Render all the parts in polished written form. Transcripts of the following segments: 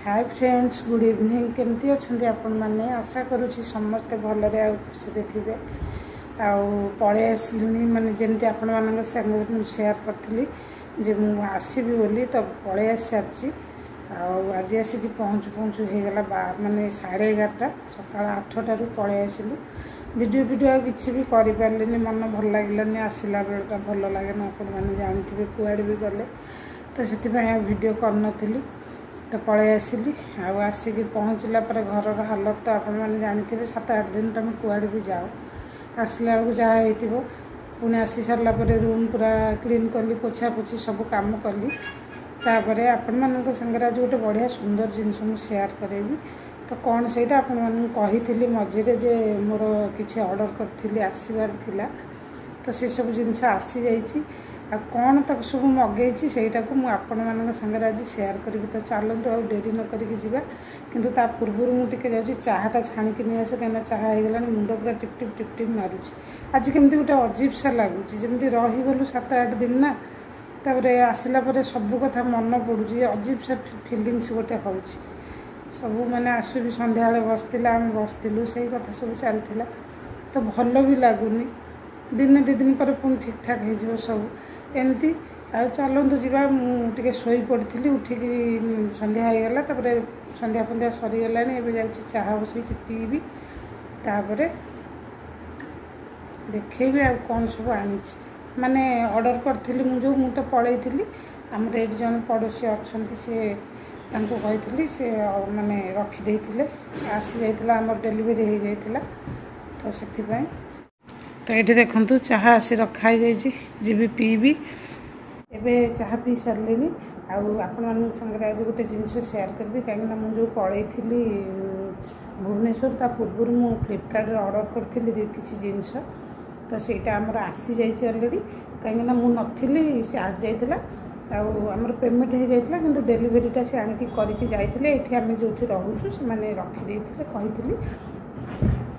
Hi friends, good evening. केमती अच्छे आपण मैंने? आशा करुँची समस्ते भलरे आ खुशी थे। पलि आसली माने जमती आपण मान संगे शेयर करी जे मुझे आसबि बोली तो पलि आसी सारी। आज आसिक पहुँचु पहुँचु होगला माने 11:30 सकाल 8टारू पलि आसलु। वीडियो किसी भी करें मन भल लगे आसला बेलटा भल लगे ना आपण मैंने जानते कुआड़े भी गले तो से वीडियो करनी तो पलि आसली। आसिक पहुँचला घर हालत तो आप जानते 7-8 दिन तुम कुआड़े भी जाओ आसला बेलू जहाँ हो पुणी आसी सारा रूम पूरा क्लीन कली पोछा पोछी सब कम कली। तापर आपण मान संगे आज गोटे बढ़िया सुंदर जिनस मुझे शेयर करी तो कौन से कही मझे जे मोर किसी ऑर्डर करी आसबार थिला तो से सब जिनस आसी जाइए कौन तक सब मगेची सेटा को मुझे संगे आज शेयर करी। तो चलते आ डेरी न करी जीवा किंतु ता पूर्व मुझे जाऊँगी चाहटा छाणिकी नहीं आसे कहीं चाह हो मुंड पूरा टिप टिप टिप टिप मारुची। आज केमती गोटे अजीब सा लगुच जमी रहीगलु 7-8 दिन ना तापर आसला सब कथा मन पड़ू अजीब सा फिलिंग्स गोटे हो सब मैंने आसु भी संध्या बसला आम बसलु से कथा सब चलता तो भल भी लगुनि। दिन 2 दिन पर पुणी ठीक ठाक हो सब एमती। आ चलतु जा मुझे शोई पड़ी उठिकी संध्या होगला तापर संध्या फंध्या सरीगला जाऊँगी चाह बसई पीबी तापर देखेबी आ कौन सब आनी माने ऑर्डर करी मुझे तो पलैली आमर ये जन पड़ोसी अच्छा सी कही से माने रखीदे आसी जाइए आमर डेलीवरी हो जाइए तो से तो ये देखु चाह आसी रखाई जी पीबी एबे चाह पी सारे आपण संगे आज गोटे जिनस शेयर करी कहीं मुझे पलैली भुवनेश्वर ता पूर्व मु फ्लिपकार्ट ऑर्डर करी किसी जिनस तो सेटा आमर आसी जाइए अलरेडी कहीं मुझे सी आस जाइला आमर पेमेंट हो जाता कि डेलीवरीटा से आणिकी करके जाइए ये आम जो रोचु से रखीदे कही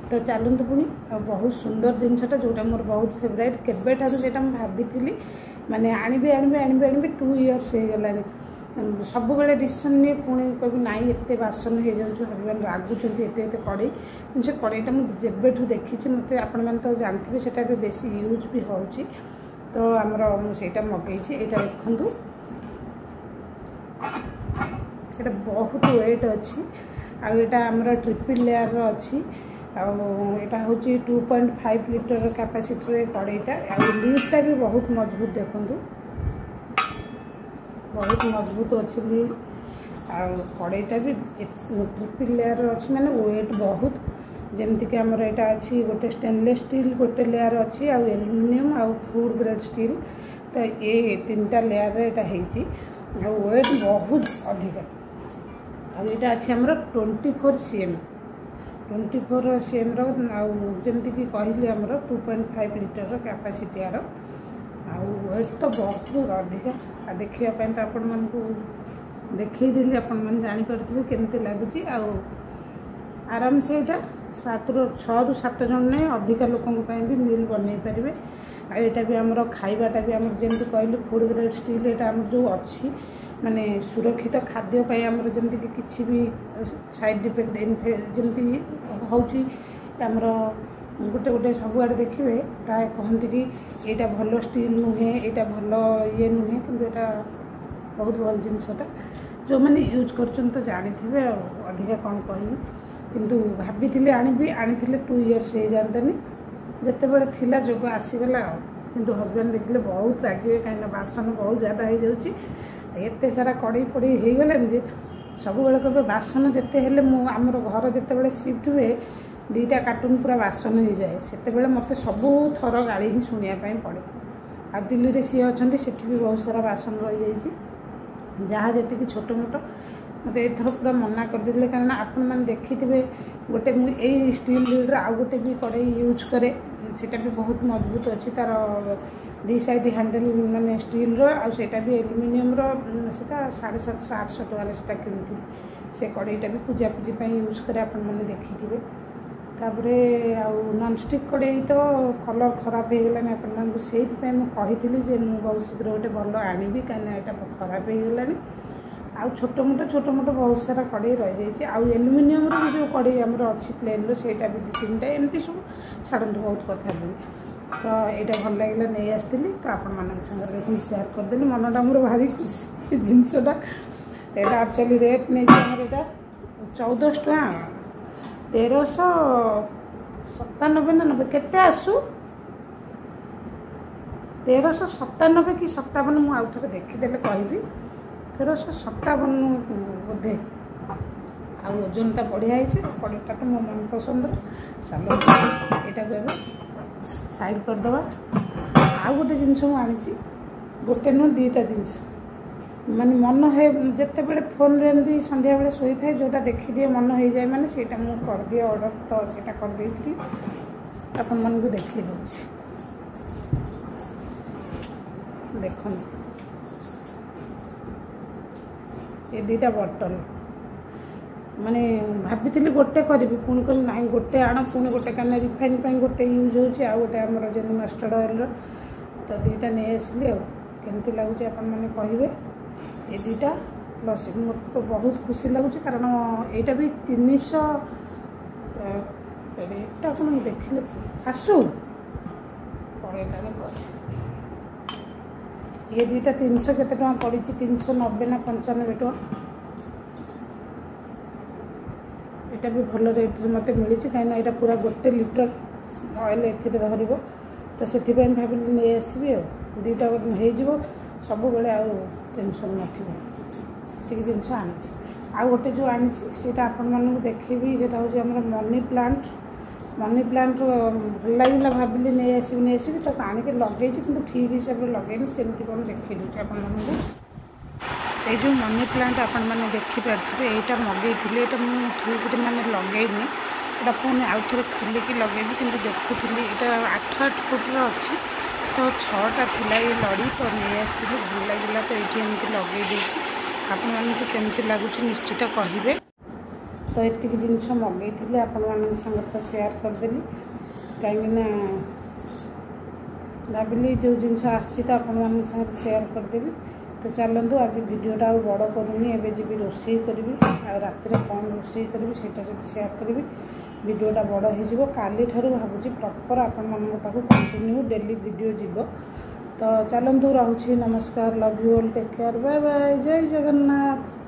तो चलतु पुणी बहुत सुंदर जिनसटा जोटा मोर बहुत फेवरेट केबे ठारू जेटा भाभी माने आनिबी 2 इयर्स हो गला सब बेले डिसीजन नहीं पुणी कभी नाई एत बासन हो जाऊँ हजबैंड रागुंट एत कड़े से कड़ेटा मुझे देखी मत आपण तो जानते हैं बेसी यूज भी हो तो आमर मुझे मगई यहाँ देखु ये बहुत वेट अच्छी आटा आमर ट्रिपल लेयर अच्छी आटा हूँ 2.5 लिटर कैपेसिटर कड़ईटा लीडटा भी बहुत मजबूत देखु बहुत मजबूत अच्छी लीड कड़ईटा भी ट्रिपल लेयर अच्छी माने वेट बहुत जमती आमर यहाँ अच्छी गोटे स्टेनलेस स्टील गोटे लेयर अच्छी एल्युमिनियम आ फूड ग्रेड स्टील तो ये 3टा लेयर यहाँ वेट बहुत अधिका आटा अच्छी आमर 24 cm जमती कि कहली आमर 2.5 लिटर कैपेसिटी यार वेट तो बहुत अधिका देखापी तो आपण मानू देखईदेली आपण मैंने जानीपे केमती लगुच आराम से यहाँ 6 ରୁ 7 जन नहीं अधिका लोकों भी मिल बनई पारे। आटा भी आमर खाइबाटा भी आम जमी कहलु फूड ग्रेड स्टील यहाँ आम जो अच्छी माने सुरक्षित खाद्यपाई आमर जमी कि भी साइड इफेक्ट जमी होमर गोटे गोटे सबुआड़े देखिए प्राय कहते कि यहाँ भल स्टील नुहे यहाँ भल ये नुहे कि बहुत भल जिनसटा जो मैंने यूज कर तो जानते अधिका कौन कहबी किंतु भाभी आनी 2 इयर्स हो जातनी जिते बड़े थिला जोग आसीगला किंतु हजबैंड देखिले बहुत रागे कहीं बासन बहुत ज़्यादा हो जाऊँगी एत सारा कड़ई पड़ई हो गलानी जे सब बेले कहे बासन जिते हेले आमर घर जिते बड़े शिफ्ट हुए 2टा कार्टून पूरा बासन हो जाए से मत सब थर गाड़ी ही शुणापी पड़े। आ दिल्ली में सी अच्छा सेठी भी बहुत सारा बासन रही जाइए जहाँ जी छोट मोट मत एथर पूरा मना करदे कारण आपण मैंने देखी थे गोटे यही स्टील लीडर आउ गोटे भी कड़ई यूज करे सेटा भी बहुत मजबूत अच्छी तार 2 साइड हैंडल माने स्टील आटा भी एल्युमिनियम रोटा 750-800 टकर से किनी से कड़ईटा भी पूजा पूजी यूज करे आपण मैंने देखी थे तापर नॉनस्टिक कड़ई तो कलर खराब हो गलानी आपण से कही बहुत शीघ्र गोटे भल आनी कहीं यहाँ खराब हो गलानी आउ छोट मोट बहुत सारा कड़े रही जाइए आउ एल्युमिनियम जो कड़े आमर अच्छी प्लेन रोटा भी 2-3टा एमती सब छाड़ू बहुत कथा भी तो यहाँ भल लगे नहीं आसती तो आपण मान देखो सेयार करदेली मनटा मोर भारी खुशी जिनसटा यहाँ एक्चुअली रेट नहीं आमर यहाँ 1400 टका 1397 ना 90 केते आसू 1397 कि 57 मुझे आउ थे देखीदे कहि 1357 बोधे आजनटा बढ़िया है कड़ेटा तो मो मन पसंद चलो यहाँ साइड करदे आउ गोटे जिनस मुझे गोटे नुह 2टा जिनस माने मन है जिते बड़े फोन रे एमती संध्या बेले शोई थाए जोटा देखीदिए मन हो जाए माने सेटा मु कर दिए ऑर्डर तो सेटा कर देथि अपन मन को देखी दूची देखो ये 2टा बटन माने भाभी गोटे करी पुणी कल ना गोटे आण पुणी गोटे क्या रिफाइन गोटे यूज होचे आ गोटे आमर जो मस्टर्ड ऑयल तो 2टा नहीं आसली आमती लगुच आपण मैंने कहे ये 2टा प्लस मत तो बहुत खुशी लगुच कारण यहाँ भी 300 रेटा कौन देखिले आसू पड़ेगा ये 2टा 300 केते टका पड़ी 390 ना 95 टका यहाँ भी भल रेट मत मिली कहीं यहाँ पूरा 1 लीटर ऑयल ए धर तो से भाविली नहीं आसबि 2टा हो सब बेले आ टेंशन नथी जिनस आनी आ गोटे जो आनी सीटा आपण मानक देखेबी जेटा हूँ आम मनी प्लांट भल लगे भाविली नहीं आसबि तो आणिक लगे कि ठीक हिसाब से लगे केमती कौन देखी दूसरे आपण ये जो मनी प्लांट आपण मैंने देखिपे यहाँ मगई ठीक मैंने लगेनी यहाँ पुणी आउ थे खोलिकी लगे कि देखुली यहाँ 8 फुट अच्छी तो 6टा थिला ये लड़ी तो नहीं आसती भल लगे तो ये एमती लगे आपण मानक केमती लगुच निश्चित कहे तो ये जिनस मगई आपण मान संगे तो सेयार करदेली कहीं भाविली जो जिनस आसी तो आपण मान संगे सेयार करदेवी तो चलतु आज भिडटा आ बड़ करूनी एवं जी रोषे करी रात कौन रोषे करी से सेयार करी भिडटा बड़ हो काली ठार भावुँ प्रॉपर आपण मान कंटिन्यू डेली वीडियो जीव तो चलतु रोचे नमस्कार love you all take care bye bye जय जगन्नाथ।